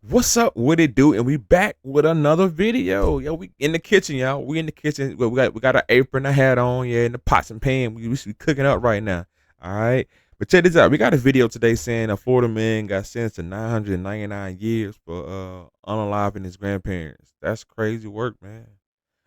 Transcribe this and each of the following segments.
What's up? What it do? And we back with another video. Yo, we in the kitchen, y'all. We in the kitchen. We got an apron, a hat on, yeah, and the pots and pan. We should be cooking up right now. All right. But check this out. We got a video today saying a Florida man got sentenced to 999 years for unaliving his grandparents. That's crazy work, man.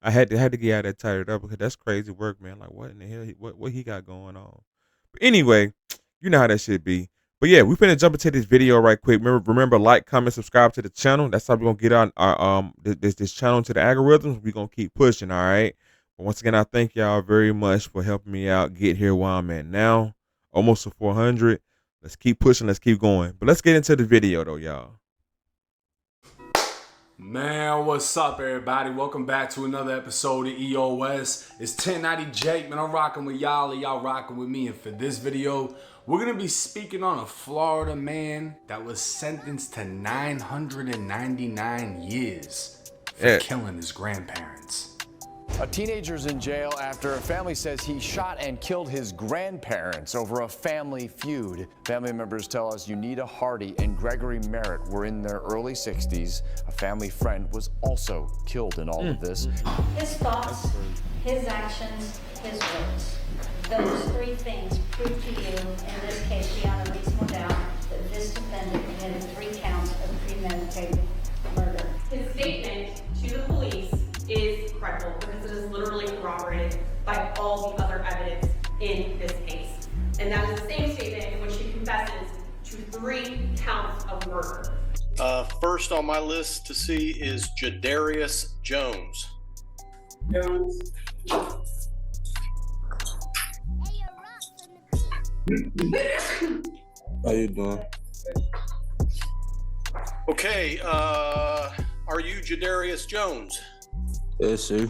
I had to get out of that tired up because that's crazy work, man. Like what in the hell? What he got going on? But anyway, you know how that should be. But yeah, we finna jump into this video right quick. Remember, like, comment, subscribe to the channel. That's how we're gonna get on our this channel to the algorithms. We're gonna keep pushing, all right. But once again, I thank y'all very much for helping me out get here where I'm at now. Almost to 400. Let's keep pushing, let's keep going. But let's get into the video though, y'all. Man, what's up, everybody? Welcome back to another episode of EOS. It's 1090 Jake, man. I'm rocking with y'all, and y'all rocking with me. And for this video, we're gonna be speaking on a Florida man that was sentenced to 999 years for killing his grandparents. A teenager's in jail after a family says he shot and killed his grandparents over a family feud. Family members tell us Unita Hardy and Gregory Merritt were in their early 60s. A family friend was also killed in all of this. His thoughts, his actions, his words. Those three things prove to you, in this case, beyond a reasonable doubt, that this defendant committed 3 counts of premeditated murder. His statement to the police is credible because it is literally corroborated by all the other evidence in this case. And that is the same statement in which he confesses to 3 counts of murder. First on my list to see is Jadarius Jones. How you doing? Okay, are you Jadarius Jones? Yes, sir.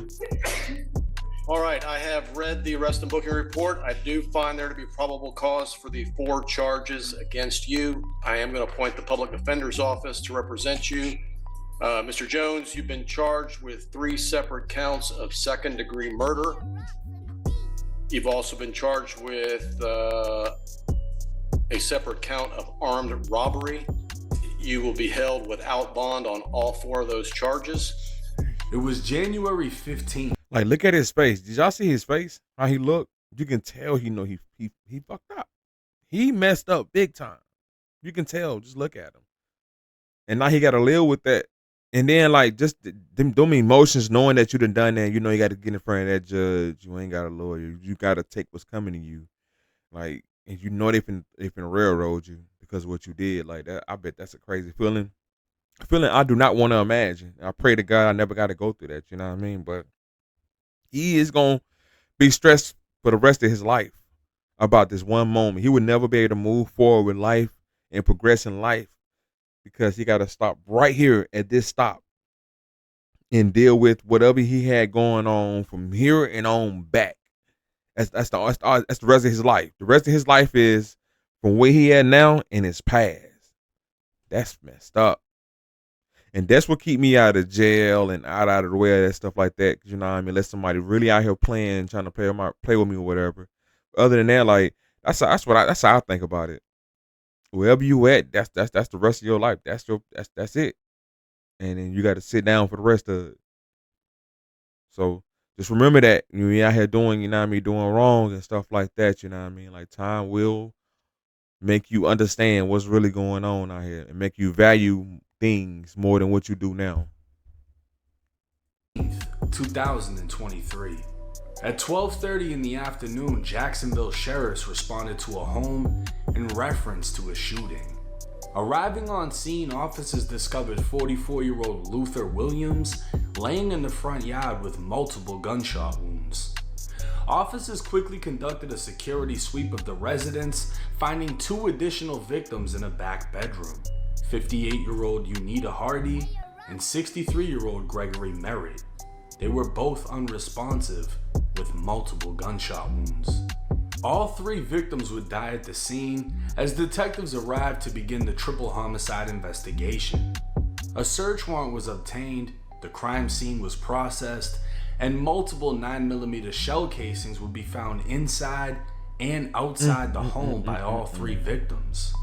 All right, I have read the arrest and booking report. I do find there to be probable cause for the 4 charges against you. I am going to appoint the public defender's office to represent you. Mr. Jones, you've been charged with 3 separate counts of second-degree murder. You've also been charged with a separate count of armed robbery. You will be held without bond on all 4 of those charges. It was January 15th. Like, look at his face. Did y'all see his face? How he looked? You can tell he fucked up. He messed up big time. You can tell. Just look at him. And now he got to live with that. And then, like, just them emotions, knowing that you done that, you know you got to get in front of that judge. You ain't got a lawyer. You got to take what's coming to you. Like, and you know they finna railroad you because of what you did. Like, that, I bet that's a crazy feeling. A feeling I do not want to imagine. I pray to God I never got to go through that. You know what I mean? But he is going to be stressed for the rest of his life about this one moment. He would never be able to move forward with life and progress in life because he got to stop right here at this stop and deal with whatever he had going on from here and on back. That's the rest of his life. The rest of his life is from where he at now in his past. That's messed up. And that's what keep me out of jail and out of the way of that stuff like that. 'Cause you know what I mean? Let somebody really out here playing, trying to play with me or whatever. Other than that, like that's how I think about it. Wherever you at, that's the rest of your life. That's it. And then you got to sit down for the rest of it. So just remember that you're out here doing, you know what I mean, doing wrong and stuff like that. You know what I mean? Like time will make you understand what's really going on out here and make you value things more than what you do now. 2023. At 12:30 in the afternoon, Jacksonville sheriffs responded to a home in reference to a shooting. Arriving on scene, officers discovered 44-year-old Luther Williams laying in the front yard with multiple gunshot wounds. Officers quickly conducted a security sweep of the residence, finding 2 additional victims in a back bedroom. 58-year-old Unita Hardy and 63-year-old Gregory Merritt. They were both unresponsive with multiple gunshot wounds. All 3 victims would die at the scene as detectives arrived to begin the triple homicide investigation. A search warrant was obtained, the crime scene was processed, and multiple 9mm shell casings would be found inside and outside the home by all 3 victims.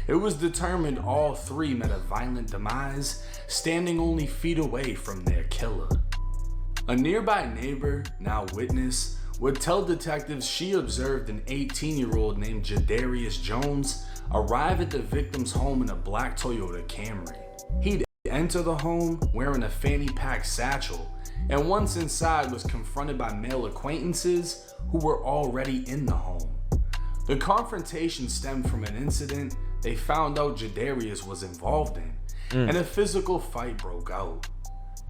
It was determined all three met a violent demise, standing only feet away from their killer. A nearby neighbor, now witness, would tell detectives she observed an 18-year-old named Jadarius Jones arrive at the victim's home in a black Toyota Camry. He'd enter the home wearing a fanny pack satchel, and once inside was confronted by male acquaintances who were already in the home. The confrontation stemmed from an incident they found out Jadarius was involved in, and a physical fight broke out.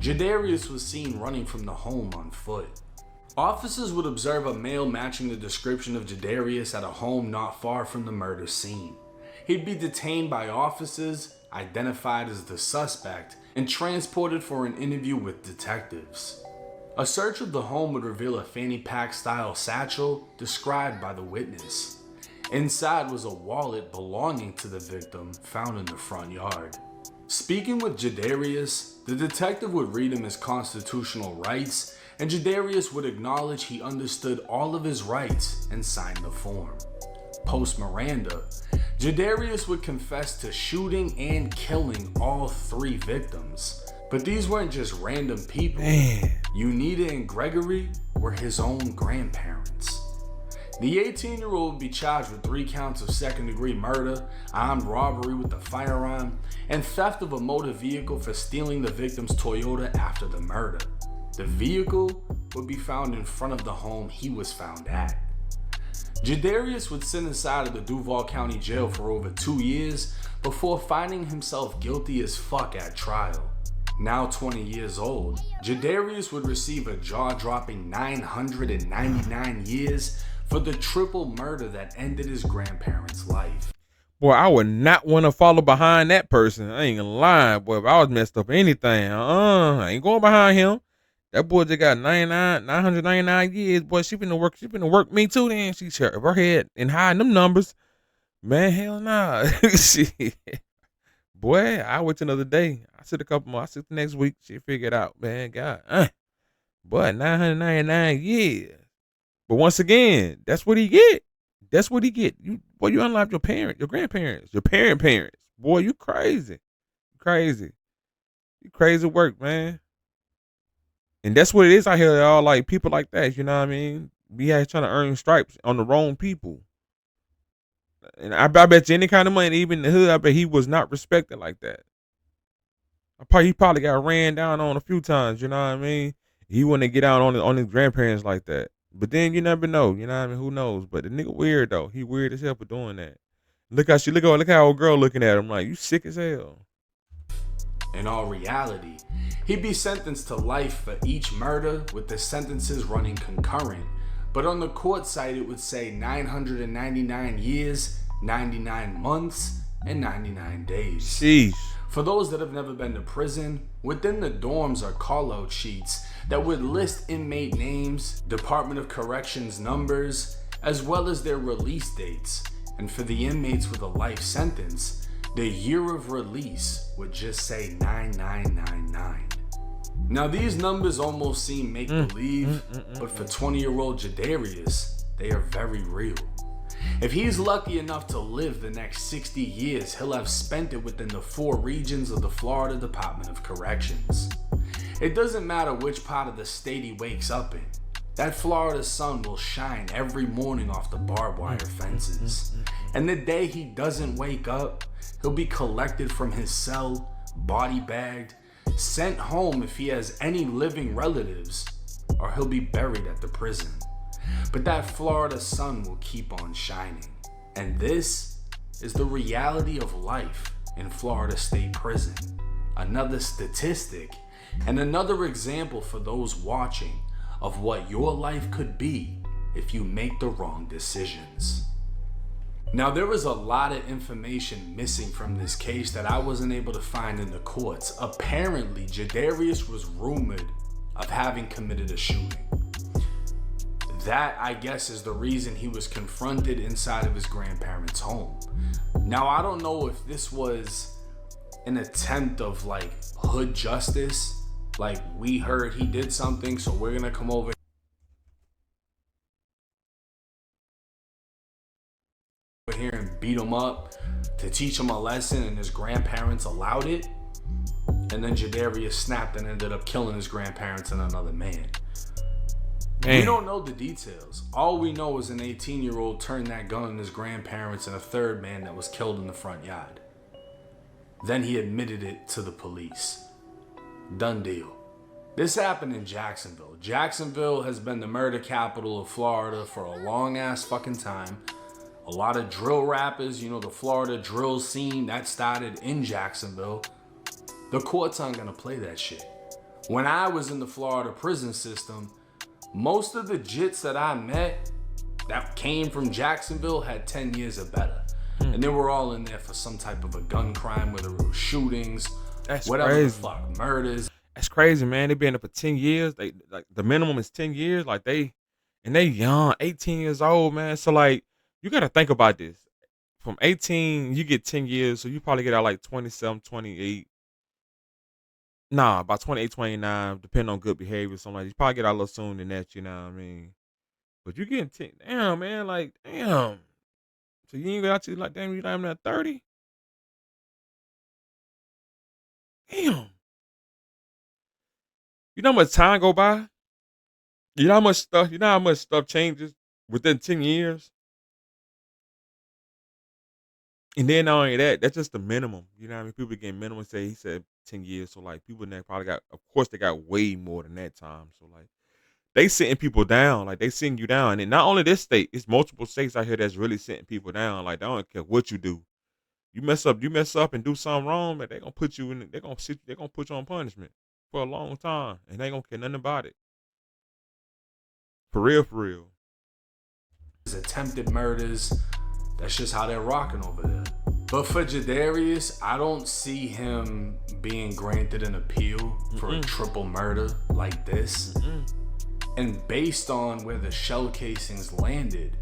Jadarius was seen running from the home on foot. Officers would observe a male matching the description of Jadarius at a home not far from the murder scene. He'd be detained by officers, identified as the suspect, and transported for an interview with detectives. A search of the home would reveal a fanny pack style satchel described by the witness. Inside was a wallet belonging to the victim found in the front yard. Speaking with Jadarius, the detective would read him his constitutional rights, and Jadarius would acknowledge he understood all of his rights and signed the form. Post Miranda, Jadarius would confess to shooting and killing all three victims. But these weren't just random people. Unita and Gregory were his own grandparents. The 18-year-old would be charged with 3 counts of second-degree murder, armed robbery with a firearm, and theft of a motor vehicle for stealing the victim's Toyota after the murder. The vehicle would be found in front of the home he was found at. Jadarius would sit inside of the Duval County Jail for over 2 years before finding himself guilty as fuck at trial. Now 20 years old, Jadarius would receive a jaw-dropping 999 years for the triple murder that ended his grandparents' life. Boy, I would not want to follow behind that person. I ain't gonna lie, boy. If I was messed up anything, I ain't going behind him. That boy just got 999 years. Boy, she finna work me too. Then she shut her head and hiding them numbers. Man, hell nah. Shit. Boy, I wait till another day. I sit a couple more. I sit the next week. She figure it out, man. God, boy, 999 years. But once again, that's what he get. That's what he get. You unlike your parents, your grandparents, your parents. Boy, you crazy. You crazy work, man. And that's what it is out here, y'all. Like people like that, you know what I mean? Be out here trying to earn stripes on the wrong people. And I bet you any kind of money, even in the hood, I bet he was not respected like that. He probably got ran down on a few times, you know what I mean? He wouldn't get out on his grandparents like that. But then you never know, you know what I mean? Who knows? But the nigga weird though. He weird as hell for doing that. Look how old girl looking at him like, you sick as hell. In all reality, he'd be sentenced to life for each murder, with the sentences running concurrent. But on the court site, it would say 999 years, 99 months, and 99 days. Sheesh. For those that have never been to prison, within the dorms are call-out sheets that would list inmate names, Department of Corrections numbers, as well as their release dates. And for the inmates with a life sentence, the year of release would just say 9999. Now these numbers almost seem make-believe, but for 20-year-old Jadarius, they are very real. If he's lucky enough to live the next 60 years, he'll have spent it within the 4 regions of the Florida Department of Corrections. It doesn't matter which part of the state he wakes up in. That Florida sun will shine every morning off the barbed wire fences. And the day he doesn't wake up, he'll be collected from his cell, body bagged, sent home if he has any living relatives, or he'll be buried at the prison. But that Florida sun will keep on shining. And this is the reality of life in Florida State Prison. Another statistic and another example for those watching of what your life could be if you make the wrong decisions. Now, there was a lot of information missing from this case that I wasn't able to find in the courts. Apparently, Jadarius was rumored of having committed a shooting. That, I guess, is the reason he was confronted inside of his grandparents' home. Now, I don't know if this was an attempt of like hood justice, like we heard he did something, so we're gonna come over here and beat beat him up to teach him a lesson, and his grandparents allowed it. And then Jadarius snapped and ended up killing his grandparents and another man. We don't know the details. All we know is an 18-year-old turned that gun on his grandparents and a third man that was killed in the front yard. Then he admitted it to the police. Done deal. This happened in Jacksonville. Jacksonville has been the murder capital of Florida for a long ass fucking time. A lot of drill rappers, you know, the Florida drill scene, that started in Jacksonville. The courts aren't gonna play that shit. When I was in the Florida prison system, most of the jits that I met that came from Jacksonville had 10 years or better. And they were all in there for some type of a gun crime, whether it was shootings, That's whatever crazy. the fuck, murders. That's crazy, man. They been there for 10 years. They like the minimum is 10 years. Like they young, 18 years old, man. So like you gotta think about this. From 18, you get 10 years, so you probably get out like 27, 28. Nah, about 28, 29, depending on good behavior. Something like that. You probably get out a little sooner than that, you know what I mean? But you getting 10, damn, man, like, damn. So you ain't got to like, damn, you not even at 30? Damn. You know how much time go by? You know how much stuff changes within 10 years? And then not only that, that's just the minimum. You know what I mean? People get minimum, he said 10 years. So like people that probably got, of course they got way more than that time. So like they sitting people down, like they sitting you down. And not only this state, it's multiple states out here that's really sitting people down. Like they don't care what you do. You mess up and do something wrong, but they gonna put you in, they're gonna put you on punishment for a long time. And they ain't gonna care nothing about it. For real, for real. Attempted murders. That's just how they're rocking over there. But for Jadarius, I don't see him being granted an appeal for a triple murder like this. And based on where the shell casings landed,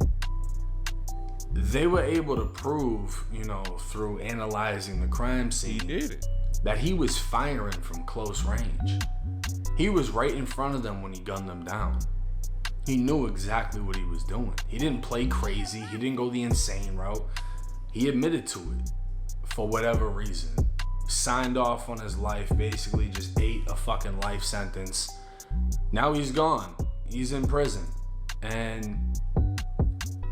they were able to prove, you know, through analyzing the crime scene, that he was firing from close range. He was right in front of them when he gunned them down. He knew exactly what he was doing. He didn't play crazy. He didn't go the insane route. He admitted to it for whatever reason. Signed off on his life, basically just ate a fucking life sentence. Now he's gone. He's in prison. And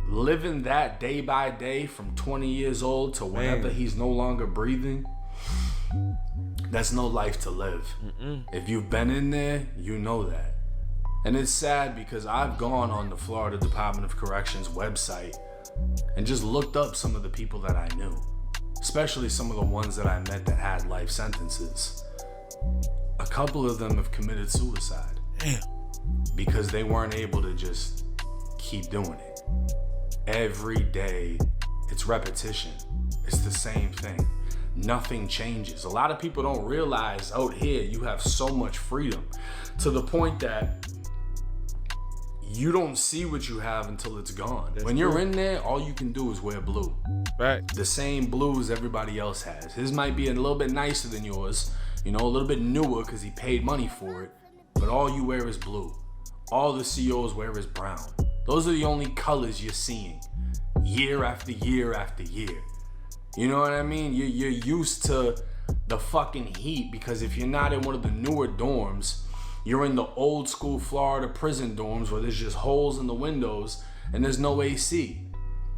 living that day by day from 20 years old to whenever he's no longer breathing, that's no life to live. If you've been in there, you know that. And it's sad because I've gone on the Florida Department of Corrections website and just looked up some of the people that I knew, especially some of the ones that I met that had life sentences. A couple of them have committed suicide. Damn. Because they weren't able to just keep doing it. Every day, it's repetition. It's the same thing. Nothing changes. A lot of people don't realize out here you have so much freedom to the point that you don't see what you have until it's gone. When you're in there, all you can do is wear blue. Right. The same blue as everybody else has. His might be a little bit nicer than yours, you know, a little bit newer because he paid money for it, but all you wear is blue. All the COs wear is brown. Those are the only colors you're seeing year after year after year. You know what I mean? You're used to the fucking heat because if you're not in one of the newer dorms, you're in the old school Florida prison dorms where there's just holes in the windows and there's no AC.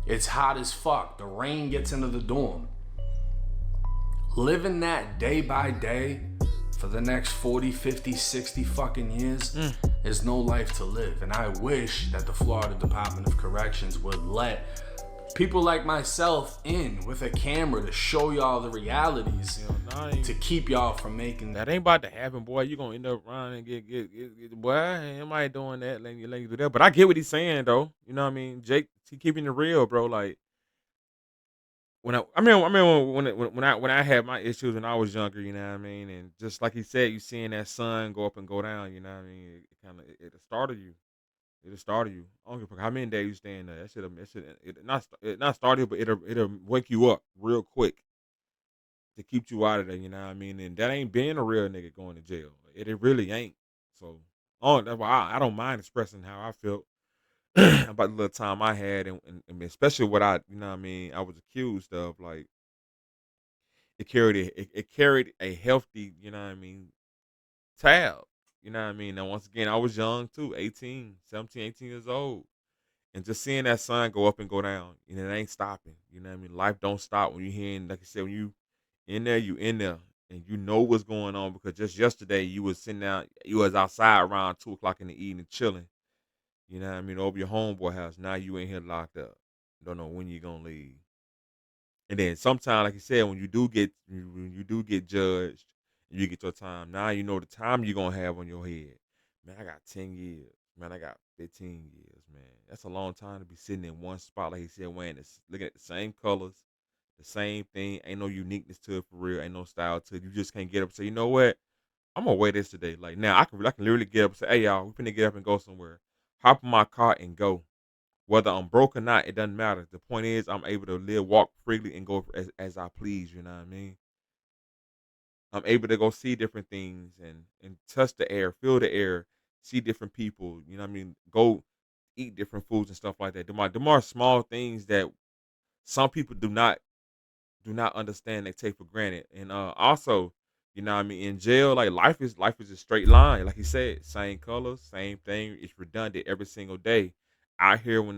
It's hot as fuck. The rain gets into the dorm. Living that day by day for the next 40, 50, 60 fucking years is no life to live. And I wish that the Florida Department of Corrections would let people like myself in with a camera to show y'all the realities, to keep y'all from making that. Ain't about to happen, boy. You gonna end up running and get boy. Am I doing that? Letting you do that. But I get what he's saying though. You know what I mean? Jake, he keeping it real, bro. Like when I had my issues when I was younger, you know what I mean? And just like he said, you seeing that sun go up and go down, you know what I mean? It started you. It'll start you. I don't give a fuck how many days you stay in there. That shit not start you, but it'll wake you up real quick to keep you out of there. You know what I mean? And that ain't being a real nigga going to jail. It really ain't. So that's why I don't mind expressing how I felt. about the little time I had, and especially what I was accused of. Like it carried a healthy, tab. Now once again, I was young too, 18, 17, 18 years old. And just seeing that sun go up and go down, it ain't stopping. Life don't stop when you hearing, like I said, when you in there, you in there, and you know what's going on because just yesterday you was sitting out, you was outside around 2 o'clock in the evening chilling. Over your homeboy house. Now you in here locked up. Don't know when you gonna leave. And then sometimes, like you said, when you do get judged, and you get your time. Now you know the time you're gonna have on your head. Man, I got 10 years. Man, I got 15 years. Man, that's a long time to be sitting in one spot, like he said, wearing this, looking at the same colors, the same thing. Ain't no uniqueness to it for real. Ain't no style to it. You just can't get up and say, you know what? I'm gonna wear this today. Like now, I can literally get up and say, hey y'all, we finna get up and go somewhere. Hop in my car and go. Whether I'm broke or not, it doesn't matter. The point is, I'm able to walk freely, and go as I please. You know what I mean? I'm able to go see different things and touch the air, feel the air, see different people. You know what I mean? Go eat different foods and stuff like that. Them are small things that some people do not understand, they take for granted. And also, in jail, like life is a straight line. Like he said, same colors, same thing. It's redundant every single day. Out here, when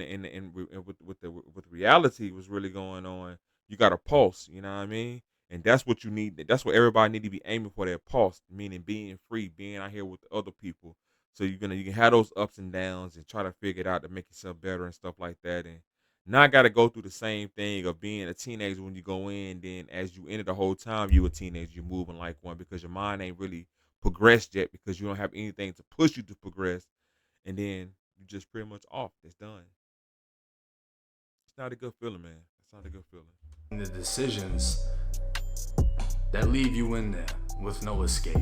with reality was really going on, you got a pulse. You know what I mean? And that's what you need. That's what everybody need to be aiming for. That pulse, meaning being free, being out here with the other people. So you can have those ups and downs and try to figure it out to make yourself better and stuff like that. And not got to go through the same thing of being a teenager when you go in. Then as you enter the whole time you a teenager, you're moving like one because your mind ain't really progressed yet because you don't have anything to push you to progress. And then you just pretty much off. It's done. It's not a good feeling, man. It's not a good feeling. The decisions that leave you in there with no escape.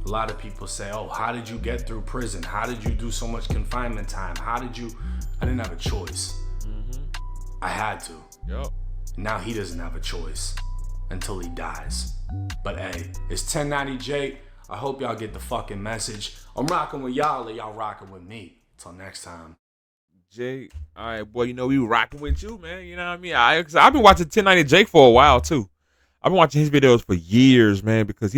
A lot of people say, oh, how did you get through prison? How did you do so much confinement time? I didn't have a choice. I had to. Yep. Now he doesn't have a choice until he dies. But hey, it's 1090J. I hope y'all get the fucking message. I'm rocking with y'all, or y'all rocking with me. Till next time. Jay, all right, boy. We rocking with you, man. You know what I mean? I've been watching 1090 Jake for a while too. I've been watching his videos for years, man, because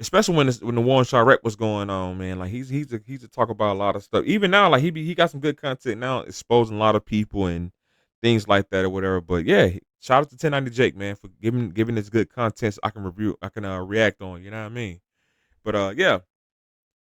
especially when the war in Chirac was going on, man. Like he's a talk about a lot of stuff. Even now, like he got some good content now, exposing a lot of people and things like that or whatever. But yeah, shout out to 1090 Jake, man, for giving this good content so I can react on. You know what I mean? But yeah,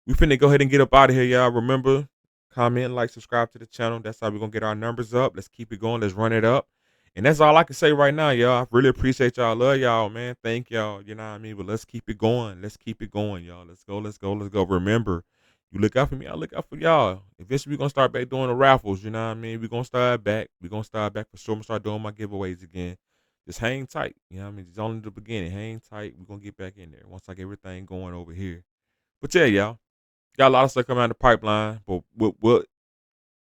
we finna go ahead and get up out of here, y'all. Remember, comment, like, subscribe to the channel. That's how we're gonna get our numbers up. Let's keep it going. Let's run it up. And that's all I can say right now, y'all. I really appreciate y'all. Love y'all, man. Thank y'all. You know what I mean? But let's keep it going. Let's keep it going, y'all. Let's go. Let's go. Let's go. Remember, you look out for me. I look out for y'all. Eventually, we're going to start back doing the raffles. You know what I mean? We're going to start back. We're going to start back for sure. I'm going to start doing my giveaways again. Just hang tight. You know what I mean? It's only the beginning. Hang tight. We're going to get back in there once I get everything going over here. But yeah, y'all. Got a lot of stuff coming out of the pipeline. But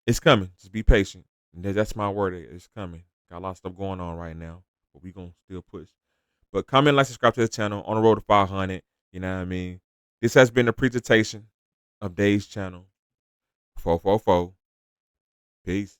it's coming. Just be patient. And that's my word. It's coming. Got a lot of stuff going on right now, but we gonna still push. But comment, like, subscribe to the channel. On the road to 500. You know what I mean? This has been a presentation of Dave's channel. 444. Peace.